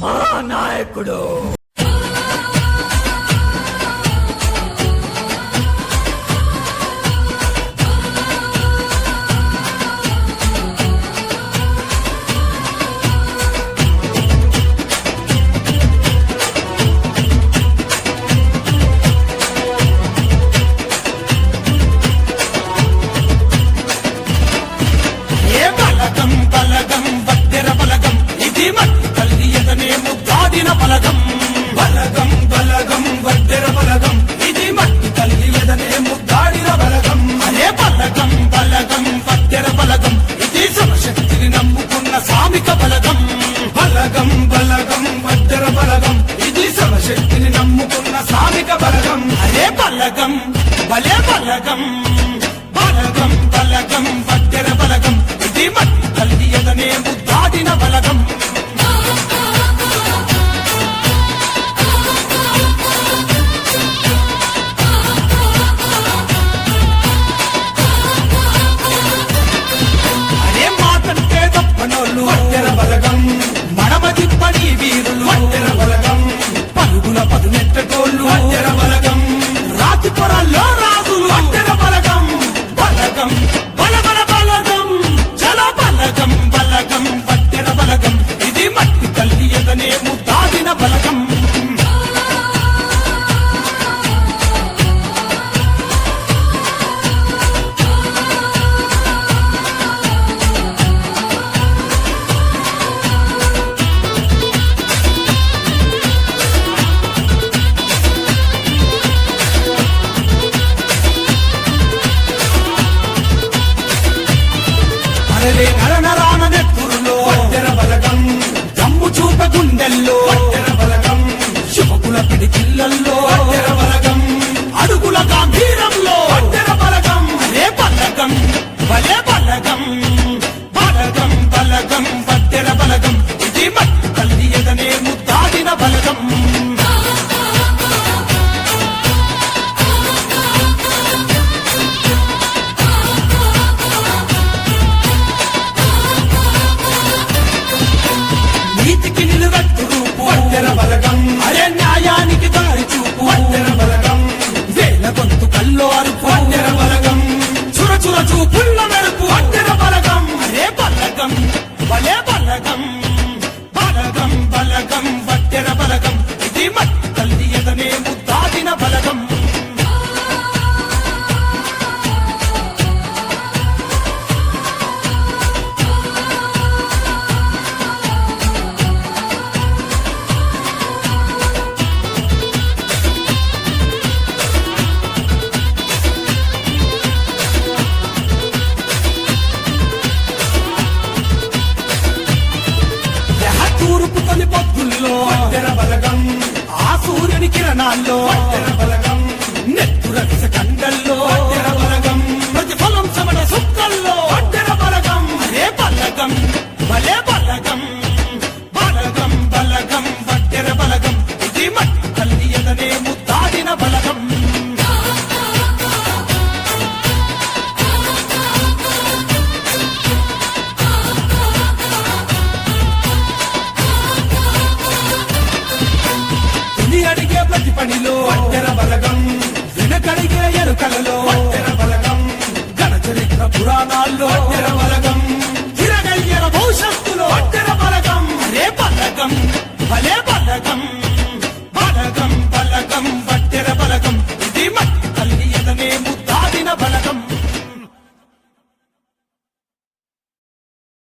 మా నాయకుడు. బలగం బలగం వడ్డెర బలగం ఇది మట్టి తల్లి ఎదనే ముద్దాడిన బలగం. అదే బలగం బలగం వడ్డెర బలగం ఇది శివశక్తిని నమ్ముకున్న సామిక బలగం. బలగం బలగం వడ్డెర బలగం ఇది శివశక్తిని నమ్ముకున్న సామిక బలగం. అదే బలగం భలే బలగం. బలగం బలగం వడ్డెర బలగం ఇది మట్టి తల్లి ఎదనే ముద్దాడిన బలగం. వడ్డెర బలగం మడమది పడి వీరులు వడ్డెర బలగం. పలుగుల పదునెట్టటోళ్ళు వడ్డెర బలగం. రాతి పొరల్లో రాజులు వడ్డెర బలగం. బలగం బలబల బలగం జల బలగం. బలగం వడ్డెర బలగం ఇది మట్టి తల్లి ఎదనే ముద్దాడిన బలగం. నరనరాన నెత్తురులో వడ్డెర బలగం. దమ్ము చూప గుండెల్లో వడ్డెర బలగం. శుభకుల పిడికిళ్ళల్లో వడ్డెర బలగం. అడుగుల గాంభీరంలో వడ్డెర బలగం. అదే బలగం భలే బలగం. బలగం బలగం వడ్డెర బలగం ఇది మట్టి తల్లి ఎదనే ముద్దాడిన బలగం. నీతికి నిలువెత్తు రూపు వడ్డెర బలగం. అరే న్యాయానికి దారి చూపు వడ్డెర బలగం. వేల గొంతు కల్లో అరుపు వడ్డెర బలగం. చురచుర చూపుల్ల మెరుపు వడ్డెర బలగం. అరే బలగం భలే బలగం. బలగం బలగం వడ్డెర బలగం ఇది మట్టి తల్లి ఎదనే ముద్దాడిన బలగం. తూర్పు తొలి పొద్దుల్లో వడ్డెర బలగం. ఆ సూర్యుని కిరణాల్లో వడ్డెర బలగం. నెత్తుర విష కండల్లో వడ్డెర బలగం. ప్రతిఫలం సమణ సుక్కల్లో వడ్డెర బలగం. అదే బలగం భలే బలగం. బలగం బలగం వడ్డెర బలగం ఇది మట్టి తల్లి ఎదనే ముద్దాడిన బలగం. అడిగే ప్రతి పనిలో వడ్డెర బలగం. వెనకడిగే ఎరుకలలో వడ్డెర బలగం. గణచరిత్ర పురాణాల్లో వడ్డెర బలగం. తిరగయ్యర భవిష్యత్తులో వడ్డెర బలగం. అదే బలగం భలే బలగం.